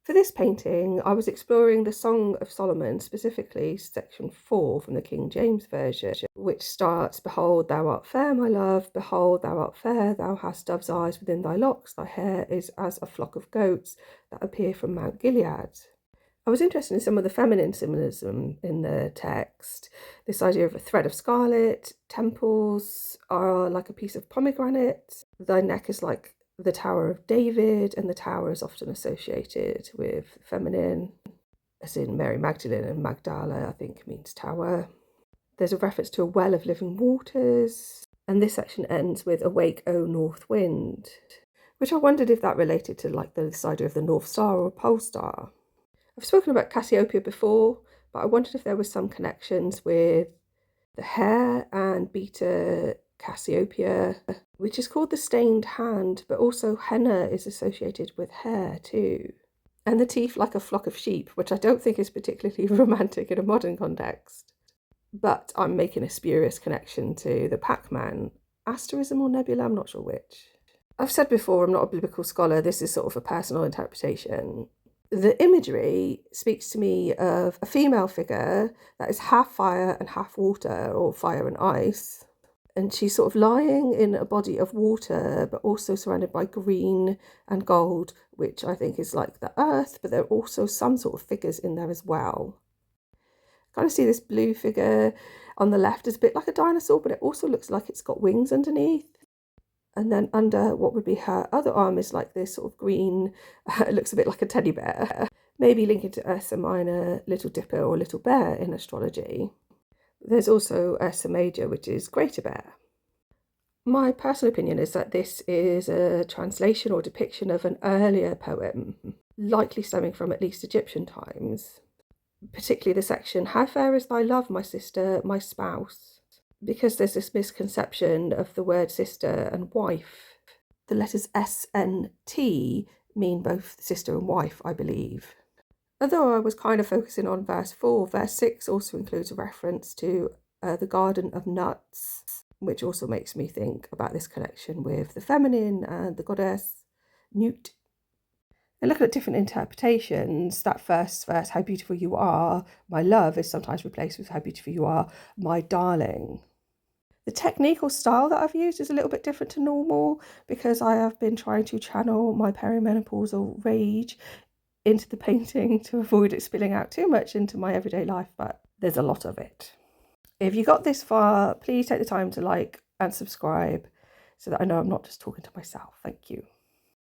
For this painting, I was exploring the Song of Solomon, specifically section 4 from the King James Version, which starts, "Behold, thou art fair, my love, behold, thou art fair, thou hast dove's eyes within thy locks, thy hair is as a flock of goats that appear from Mount Gilead." I was interested in some of the feminine symbolism in the text. This idea of a thread of scarlet, temples are like a piece of pomegranate, thy neck is like the Tower of David, and the tower is often associated with feminine, as in Mary Magdalene and Magdala, I think means tower. There's a reference to a well of living waters, and this section ends with "Awake, O north wind," which I wondered if that related to like this idea of the North Star or Pole Star. I've spoken about Cassiopeia before, but I wondered if there was some connections with the hair and Beta Cassiopeia, which is called the stained hand, but also henna is associated with hair too. And the teeth like a flock of sheep, which I don't think is particularly romantic in a modern context. But I'm making a spurious connection to the Pac-Man asterism or nebula, I'm not sure which. I've said before, I'm not a biblical scholar, this is sort of a personal interpretation. The imagery speaks to me of a female figure that is half fire and half water, or fire and ice. And she's sort of lying in a body of water, but also surrounded by green and gold, which I think is like the earth, but there are also some sort of figures in there as well. Kind of see this blue figure on the left is a bit like a dinosaur, but it also looks like it's got wings underneath. And then under what would be her other arm is like this sort of green, it looks a bit like a teddy bear, maybe linking to Ursa Minor, Little Dipper, or Little Bear in astrology. There's also Ursa Major, which is Greater Bear. My personal opinion is that this is a translation or depiction of an earlier poem, likely stemming from at least Egyptian times, particularly the section, "How fair is thy love, my sister, my spouse?" Because there's this misconception of the word sister and wife. The letters S and T mean both sister and wife, I believe. Although I was kind of focusing on verse 4, verse 6 also includes a reference to the Garden of Nuts, which also makes me think about this connection with the feminine and the goddess Nut. And looking at different interpretations, that first verse, "How beautiful you are, my love," is sometimes replaced with "How beautiful you are, my darling." The technique or style that I've used is a little bit different to normal because I have been trying to channel my perimenopausal rage into the painting to avoid it spilling out too much into my everyday life, but there's a lot of it. If you got this far, please take the time to like and subscribe so that I know I'm not just talking to myself. Thank you.